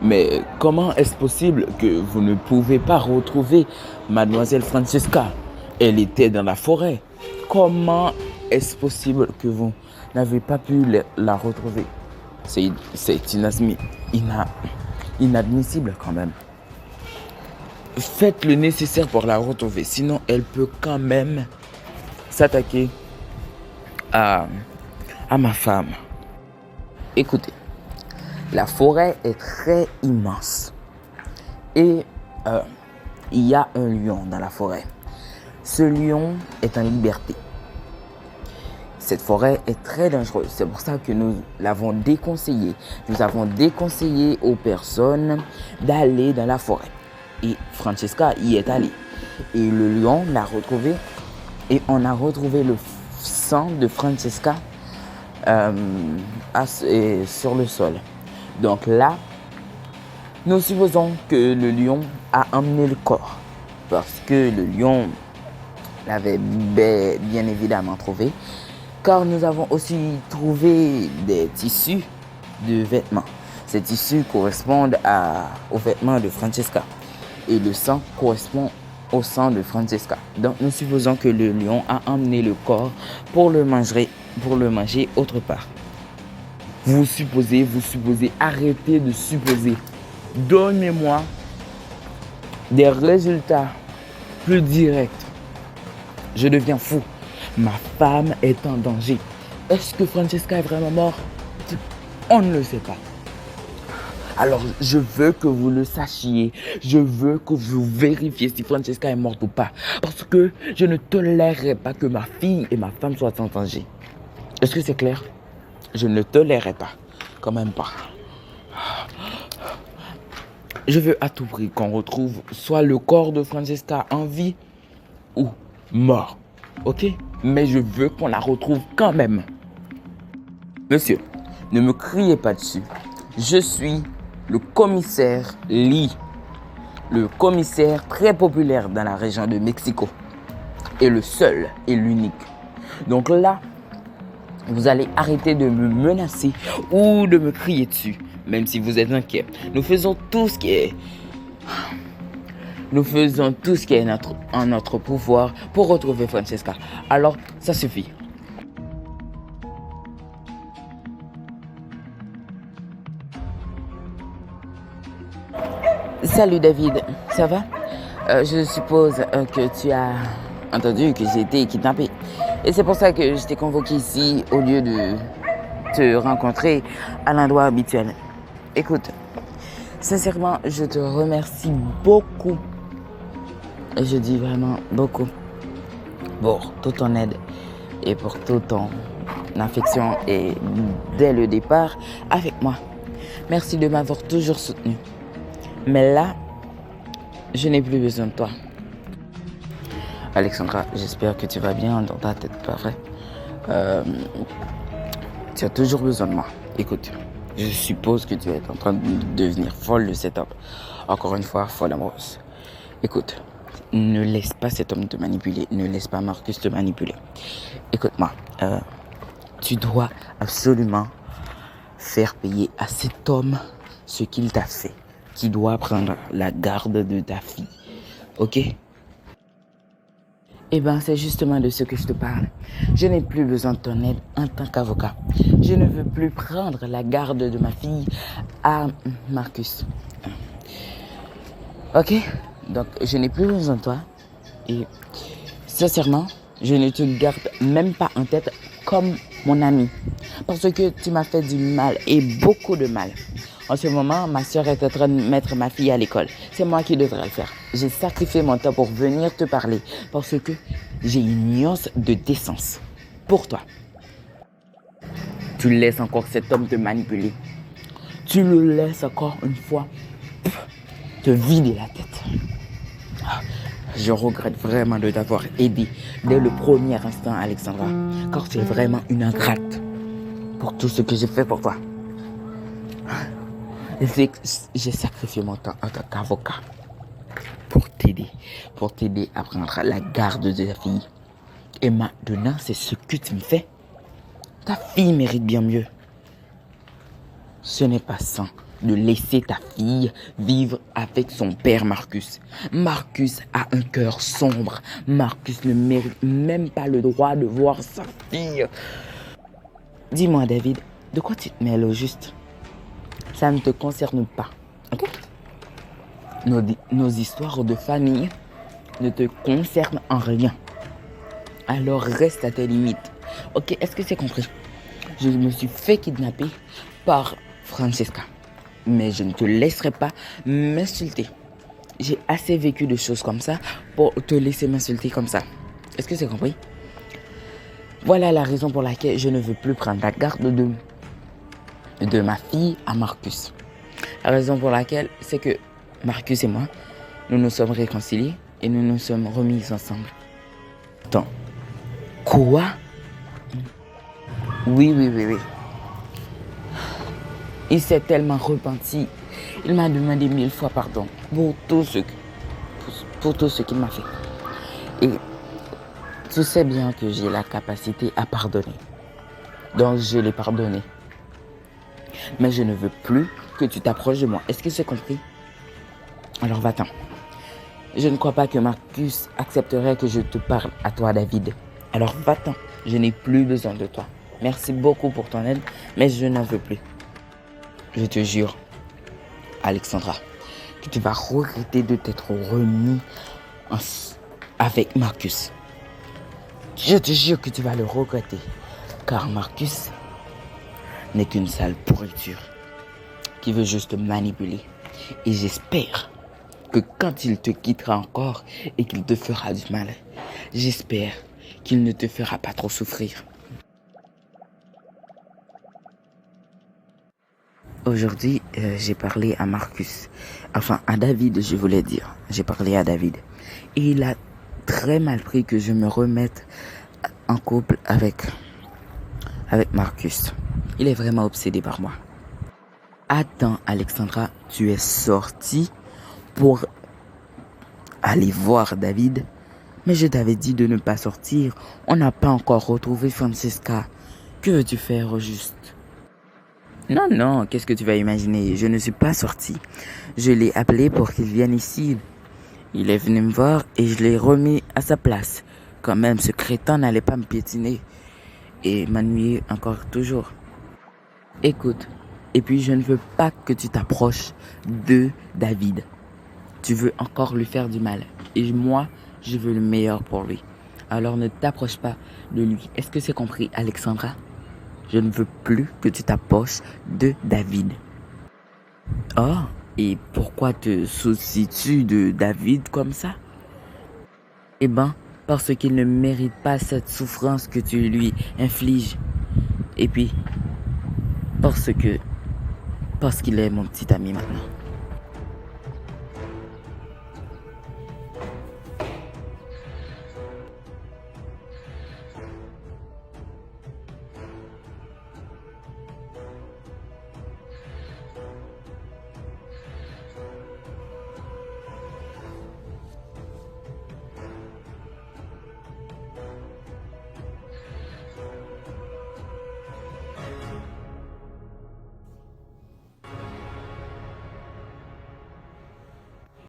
Mais comment est-ce possible que vous ne pouvez pas retrouver Mademoiselle Francesca? Elle était dans la forêt. Comment est-ce possible que vous n'avez pas pu la retrouver? C'est inadmissible quand même. Faites le nécessaire pour la retrouver, sinon elle peut quand même s'attaquer à ma femme. Écoutez, la forêt est très immense et il y a un lion dans la forêt. Ce lion est en liberté. Cette forêt est très dangereuse. C'est pour ça que nous l'avons déconseillé. Nous avons déconseillé aux personnes d'aller dans la forêt. Et Francesca y est allée. Et le lion l'a retrouvée. Et on a retrouvé le sang de Francesca sur le sol. Donc là, nous supposons que le lion a emmené le corps. Parce que le lion l'avait bien évidemment trouvé. Car nous avons aussi trouvé des tissus de vêtements. Ces tissus correspondent aux vêtements de Francesca. Et le sang correspond au sang de Francesca. Donc nous supposons que le lion a emmené le corps pour le manger autre part. Vous supposez, arrêtez de supposer. Donnez-moi des résultats plus directs. Je deviens fou. Ma femme est en danger. Est-ce que Francesca est vraiment morte? On ne le sait pas. Alors, je veux que vous le sachiez. Je veux que vous vérifiez si Francesca est morte ou pas. Parce que je ne tolérerai pas que ma fille et ma femme soient en danger. Est-ce que c'est clair? Je ne tolérerai pas. Quand même pas. Je veux à tout prix qu'on retrouve soit le corps de Francesca en vie ou mort. Ok? Mais je veux qu'on la retrouve quand même. Monsieur, ne me criez pas dessus. Je suis le commissaire Lee. Le commissaire très populaire dans la région de Mexico. Et le seul et l'unique. Donc là, vous allez arrêter de me menacer ou de me crier dessus. Même si vous êtes inquiet. Nous faisons tout ce qui est en notre pouvoir pour retrouver Francesca. Alors, ça suffit. Salut David, ça va? Je suppose que tu as entendu que j'ai été kidnappé. Et c'est pour ça que je t'ai convoqué ici au lieu de te rencontrer à l'endroit habituel. Écoute, sincèrement, je te remercie beaucoup. Je dis vraiment beaucoup pour toute ton aide et pour toute ton affection et dès le départ avec moi. Merci de m'avoir toujours soutenu. Mais là, je n'ai plus besoin de toi. Alexandra, j'espère que tu vas bien dans ta tête, pas vrai? Tu as toujours besoin de moi. Écoute, je suppose que tu es en train de devenir folle de cet homme. Encore une fois, folle amoureuse. Écoute, ne laisse pas cet homme te manipuler. Ne laisse pas Marcus te manipuler. Écoute-moi, tu dois absolument faire payer à cet homme ce qu'il t'a fait. Qui doit prendre la garde de ta fille. Ok? Eh bien, c'est justement de ce que je te parle. Je n'ai plus besoin de ton aide en tant qu'avocat. Je ne veux plus prendre la garde de ma fille à Marcus. Ok? Donc, je n'ai plus besoin de toi. Et sincèrement, je ne te garde même pas en tête comme mon ami. Parce que tu m'as fait du mal et beaucoup de mal. En ce moment, ma soeur est en train de mettre ma fille à l'école. C'est moi qui devrais le faire. J'ai sacrifié mon temps pour venir te parler parce que j'ai une nuance de décence pour toi. Tu laisses encore cet homme te manipuler. Tu le laisses encore une fois te vider la tête. Je regrette vraiment de t'avoir aidé dès le premier instant, Alexandra, car tu es vraiment une ingrate pour tout ce que j'ai fait pour toi. J'ai sacrifié mon temps en tant qu'avocat pour t'aider à prendre la garde de ta fille. Et maintenant, c'est ce que tu me fais. Ta fille mérite bien mieux. Ce n'est pas sans de laisser ta fille vivre avec son père Marcus. Marcus a un cœur sombre. Marcus ne mérite même pas le droit de voir sa fille. Dis-moi, David, de quoi tu te mêles au juste? Ça ne te concerne pas, ok? Nos histoires de famille ne te concernent en rien. Alors reste à tes limites. Ok, est-ce que c'est compris? Je me suis fait kidnapper par Francesca. Mais je ne te laisserai pas m'insulter. J'ai assez vécu de choses comme ça pour te laisser m'insulter comme ça. Est-ce que c'est compris? Voilà la raison pour laquelle je ne veux plus prendre la garde de ma fille à Marcus. La raison pour laquelle c'est que Marcus et moi, nous nous sommes réconciliés et nous nous sommes remis ensemble. Attends. Quoi? Oui. Il s'est tellement repenti. Il m'a demandé 1000 fois pardon pour tout ce qu'il m'a fait. Et tu sais bien que j'ai la capacité à pardonner. Donc je l'ai pardonné. Mais je ne veux plus que tu t'approches de moi. Est-ce que c'est compris? Alors va-t'en. Je ne crois pas que Marcus accepterait que je te parle à toi, David. Alors va-t'en. Je n'ai plus besoin de toi. Merci beaucoup pour ton aide, mais je n'en veux plus. Je te jure, Alexandra, que tu vas regretter de t'être remis avec Marcus. Je te jure que tu vas le regretter, car Marcus n'est qu'une sale pourriture qui veut juste te manipuler. Et j'espère que quand il te quittera encore et qu'il te fera du mal, j'espère qu'il ne te fera pas trop souffrir. Aujourd'hui, j'ai parlé à Marcus. Enfin, à David, je voulais dire. J'ai parlé à David. Et il a très mal pris que je me remette en couple avec Marcus. Il est vraiment obsédé par moi. Attends, Alexandra, tu es sortie pour aller voir David? Mais je t'avais dit de ne pas sortir. On n'a pas encore retrouvé Francesca. Que veux-tu faire au juste? Non, qu'est-ce que tu vas imaginer? Je ne suis pas sortie. Je l'ai appelé pour qu'il vienne ici. Il est venu me voir et je l'ai remis à sa place. Quand même, ce crétin n'allait pas me piétiner et m'ennuyer encore toujours. Écoute, et puis je ne veux pas que tu t'approches de David. Tu veux encore lui faire du mal. Et moi, je veux le meilleur pour lui. Alors ne t'approche pas de lui. Est-ce que c'est compris, Alexandra? Je ne veux plus que tu t'approches de David. Oh, et pourquoi te soucies-tu de David comme ça? Eh ben, parce qu'il ne mérite pas cette souffrance que tu lui infliges. Et puis, parce qu'il est mon petit ami maintenant.